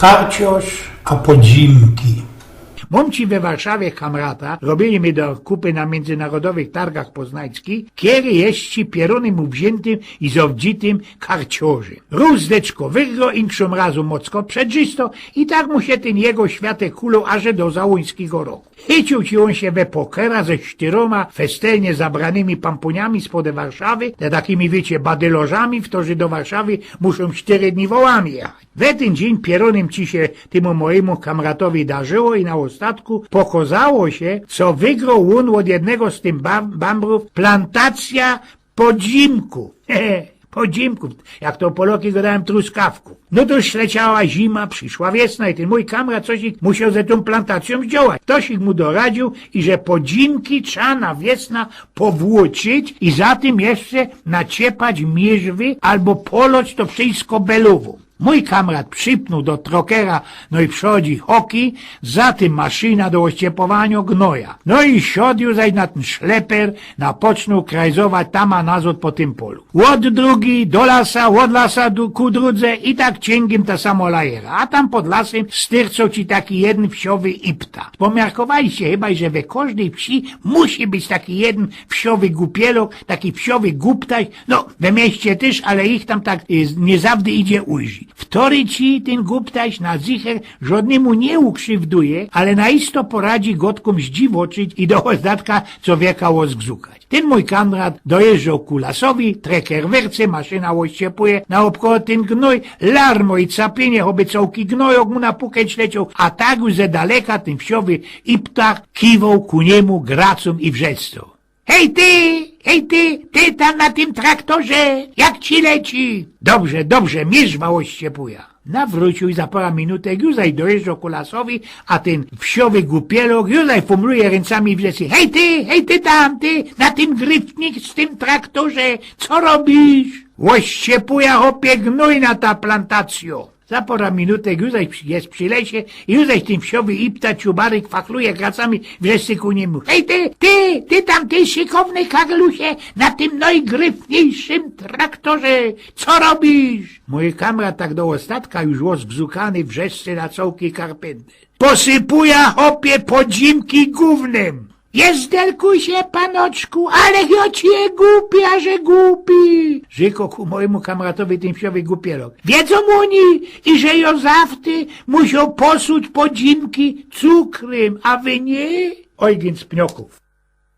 Karcioż a podzimki. Mam ci we Warszawie kamrata, robili mi do kupy na międzynarodowych targach poznańskich, kiedy jest ci pieronym uwziętym i zowdzitym karciorzem. Rózdeczko wygro inkszą razu mocno przedrzysto i tak mu się ten jego światek kulał aż do załońskiego roku. Chycił ci on się we pokera ze 4 festelnie zabranymi pampuniami spod Warszawy, te takimi wiecie badylożami, w którzy do Warszawy muszą 4 dni wołami jechać. We ten dzień pieronym ci się temu mojemu kamratowi darzyło i na ostatku pokazało się, co wygrał on od jednego z tym bambrów, plantacja podzimków. Podzimków, jak to Poloki gadałem truskawku. No to śleciała zima, przyszła wiosna i ten mój kamrat coś musiał ze tą plantacją zdziałać. Ktoś ich mu doradził i że podzimki trzeba na wiosna powłóczyć i za tym jeszcze naciepać mierzwy albo poloć to wszystko belową. Mój kamrat przypnął do trokera, no i przychodzi hoki, za tym maszyna do ościepowania gnoja. No i siodł zaś na ten szleper, napoczął krajzować tam a nazad po tym polu. Od drugi do lasa, od lasa ku drudze i tak cięgiem ta samo lajera. A tam pod lasem styrcał ci taki jeden wsiowy ipta. Pomiarkowaliście chyba, że we każdej wsi musi być taki jeden wsiowy gupielok, taki wsiowy guptaś. No, we mieście też, ale ich tam tak nie zawsze idzie ujrzeć. Wtory ci ten guptaś na zicher żadnemu nie ukrzywduje, ale na isto poradzi gotkom zdziwoczyć i do ostatka co wieka łozgzukać. Ten mój kamrat dojeżdżał ku lasowi, treker werce, maszyna ościepuje, na obkoło ten gnoj, larmo i capienie, choby całki gnojok mu napukać leciał, a tak już ze daleka ten wsiowy iptach kiwał ku niemu gracom i wrzeszczał. Hej ty tam na tym traktorze, jak ci leci? Dobrze, mierzwa ościepuja. Nawrócił i za parę minutek już dojeżdżał ku lasowi, a ten wsiowy gupielok już fumluje ręcami w lesie. Hej ty tam, na tym gryfnik z tym traktorze, co robisz? Ościepuja hopie gnój na ta plantacjo. Za parę minutek już jest przy lesie i już ten wsiowy ipta ciubaryk fachluje gracami wreszcie ku niemu. Hej ty tam, ty szykowny Karlusie, na tym najgryfniejszym traktorze, co robisz? Mój kamrat tak do ostatka już łozgzukany wrzeszczy na całki karpędy. Posypuja hopie podzimki gównem. Jezdelkuj się, panoczku, ale ja cię głupia, że głupi! Rzekł ku mojemu kamratowi ten wsiowy gupielok. Wiedzą oni, i że Jozafty musiał posuć podzimki cukrem, a wy nie? Oj, więc pnioków.